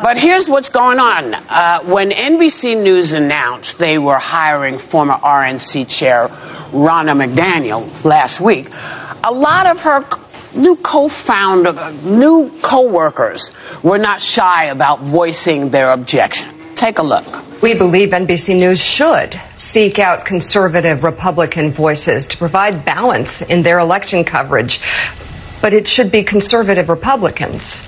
But here's what's going on. When NBC News announced they were hiring former RNC chair Ronna McDaniel last week, a lot of her new co-workers were not shy about voicing their objection. Take a look. We believe NBC News should seek out conservative Republican voices to provide balance in their election coverage. But it should be conservative Republicans,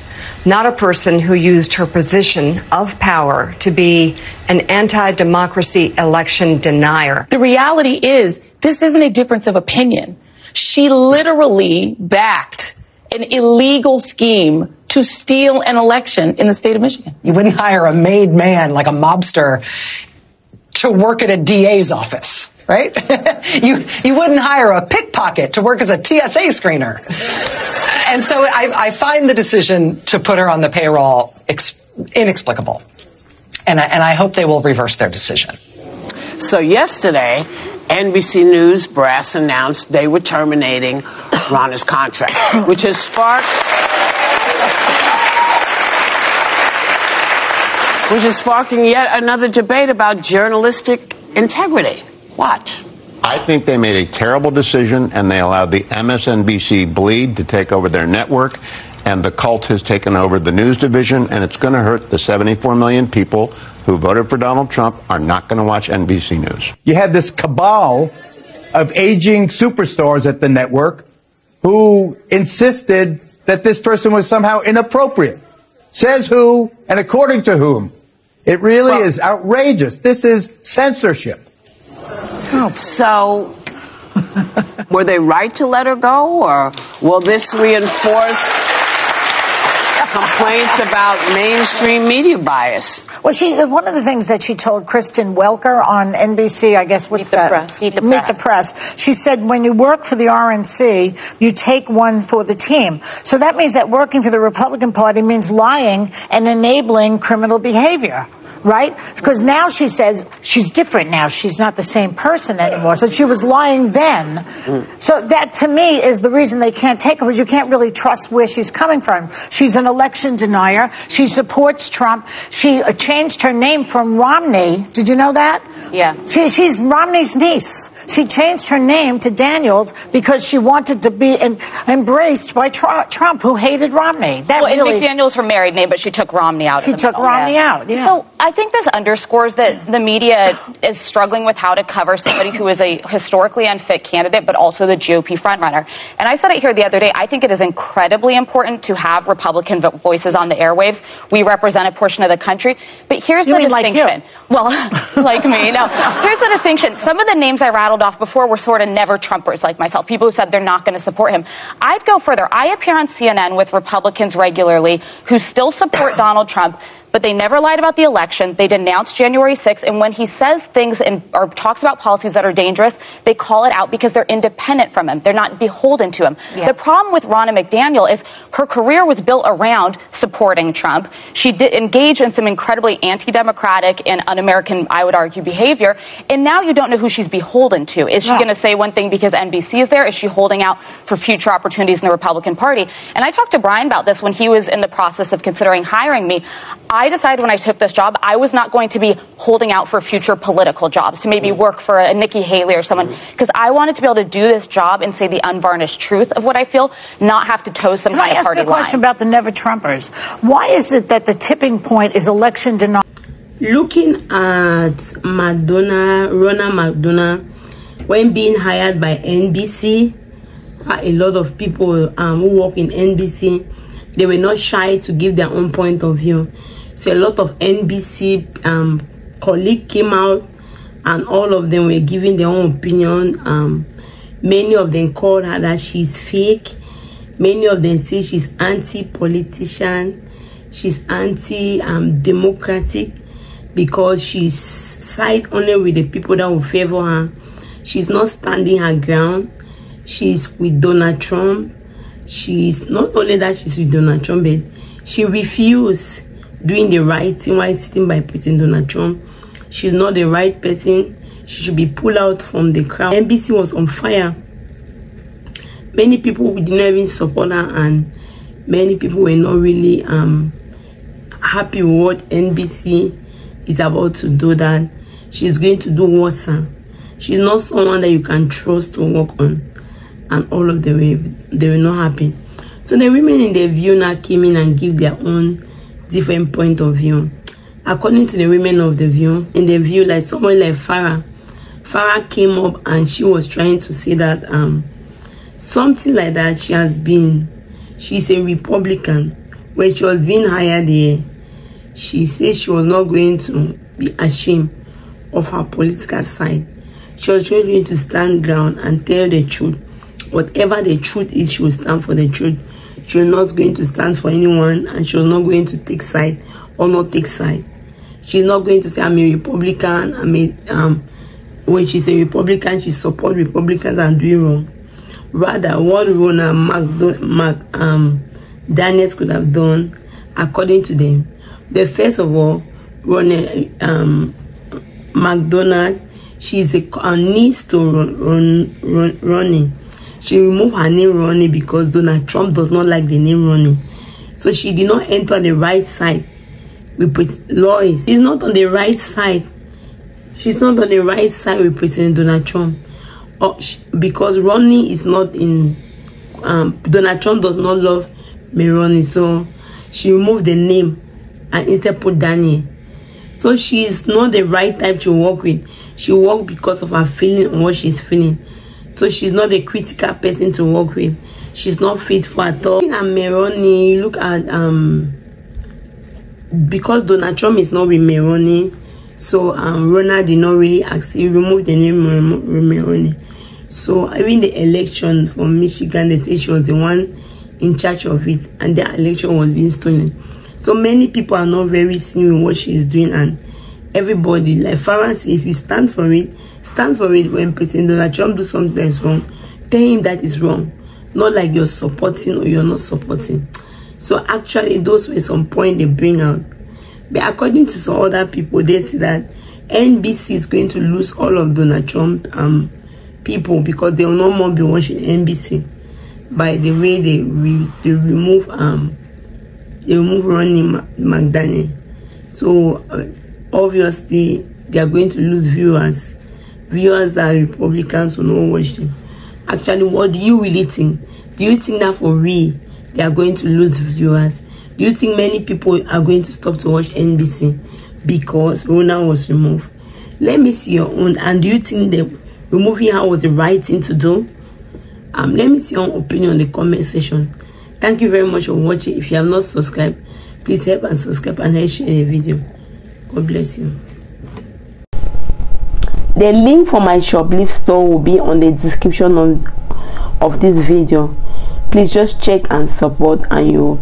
not a person who used her position of power to be an anti-democracy election denier. The reality is, this isn't a difference of opinion. She literally backed an illegal scheme to steal an election in the state of Michigan. You wouldn't hire a made man like a mobster to work at a DA's office, right? you wouldn't hire a pickpocket to work as a TSA screener. And so I find the decision to put her on the payroll inexplicable. And I hope they will reverse their decision. So yesterday, NBC News brass announced they were terminating Ronna's contract, which has sparking yet another debate about journalistic integrity. Watch. I think they made a terrible decision, and they allowed the MSNBC bleed to take over their network, and the cult has taken over the news division, and it's going to hurt the 74 million people who voted for Donald Trump are not going to watch NBC News. You had this cabal of aging superstars at the network who insisted that this person was somehow inappropriate. Says who and according to whom. It really is outrageous. This is censorship. So, were they right to let her go, or will this reinforce complaints about mainstream media bias? Well, one of the things that she told Kristen Welker on NBC, I guess, Meet the Press. She said, when you work for the RNC, you take one for the team. So that means that working for the Republican Party means lying and enabling criminal behavior. Right? Because now she says she's different now. She's not the same person anymore. So she was lying then. So that, to me, is the reason they can't take her, because you can't really trust where she's coming from. She's an election denier. She supports Trump. She changed her name from Romney. Did you know that? Yeah. She's Romney's niece. She changed her name to Daniels because she wanted to be embraced by Trump, who hated Romney. And McDaniel's her married name, but she took Romney out. She took Romney out, yeah. So I think this underscores that the media is struggling with how to cover somebody who is a historically unfit candidate, but also the GOP frontrunner. And I said it here the other day, I think it is incredibly important to have Republican voices on the airwaves. We represent a portion of the country. But here's the distinction. Well, like me. No, here's the distinction. Some of the names I rattled off before were sort of never Trumpers like myself, people who said they're not going to support him. I'd go further. I appear on CNN with Republicans regularly who still support Donald Trump, but they never lied about the election. They denounced January 6th, and when he says things or talks about policies that are dangerous, they call it out because they're independent from him. They're not beholden to him. Yeah. The problem with Ronna McDaniel is her career was built around supporting Trump. She did engage in some incredibly anti-democratic and un-American, I would argue, behavior, and now you don't know who she's beholden to. Is she going to say one thing because NBC is there? Is she holding out for future opportunities in the Republican Party? And I talked to Brian about this when he was in the process of considering hiring me. I decided when I took this job, I was not going to be holding out for future political jobs, to maybe work for a Nikki Haley or someone, because I wanted to be able to do this job and say the unvarnished truth of what I feel, not have to toe some kind of party line. Can I ask a question about the Never Trumpers? Why is it that the tipping point is election denial? Looking at Ronna McDaniel, when being hired by NBC, a lot of people who work in NBC, they were not shy to give their own point of view. So a lot of NBC colleagues came out, and all of them were giving their own opinion. Many of them called her that she's fake. Many of them say she's anti-politician. She's anti-democratic because she's side only with the people that will favor her. She's not standing her ground. She's with Donald Trump. She's not only that she's with Donald Trump, but she refused doing the right thing while sitting by President Donald Trump. She's not the right person. She should be pulled out from the crowd. NBC was on fire. Many people didn't even support her, and many people were not really happy with what NBC is about to do, that she's going to do worse. She's not someone that you can trust to work on, and all of the way they were not happy. So the women in the View now came in and give their own different point of view. According to the women of the View, in the View, like someone like Farah came up and she was trying to say that something like that, she's a Republican. When she was being hired here, she said she was not going to be ashamed of her political side. She was just going to stand ground and tell the truth. Whatever the truth is, she will stand for the truth. She was not going to stand for anyone, and she was not going to take side or not take side. She's not going to say, I'm a Republican. When she's a Republican, she supports Republicans and doing wrong. Rather, what Ronna McDaniel could have done, according to them, the first of all, Ronna McDonald, she's a niece to Ronnie. She removed her name Ronnie because Donald Trump does not like the name Ronnie. So she did not enter the right side with Lois. She's not on the right side. She's not on the right side with President Donald Trump. Because Ronnie is not in... Donald Trump does not love Ronnie. So she removed the name and instead put Daniel. So she is not the right type to work with. She works because of her feeling and what she's feeling. So she's not a critical person to work with. She's not faithful at all. And Ronnie, look at because Donald Trump is not with Ronnie, so Ronna did not really actually remove the name Ronnie. So even the election for Michigan, they say she was the one in charge of it, and the election was being stolen. So many people are not very seeing what she is doing, and everybody, like Farah said, if you stand for it, stand for it. When President Donald Trump do something that is wrong, tell him that is wrong. Not like you're supporting or you're not supporting. So actually, those were some points they bring out. But according to some other people, they say that NBC is going to lose all of Donald Trump people because they will no more be watching NBC by the way they remove Ronnie McDaniel. So obviously they are going to lose viewers. Viewers are Republicans who don't watch them. Actually, what do you really think? Do you think that for real they are going to lose viewers? Do you think many people are going to stop to watch NBC because Ronna was removed? Let me see your own. And do you think that removing her was the right thing to do? Let me see your own opinion in the comment section. Thank you very much for watching. If you have not subscribed, please help and subscribe and share the video. God bless you. The link for my shoplift store will be on the description of this video. Please just check and support, and you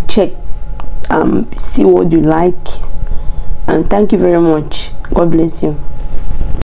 check see what you like. And thank you very much. God bless you.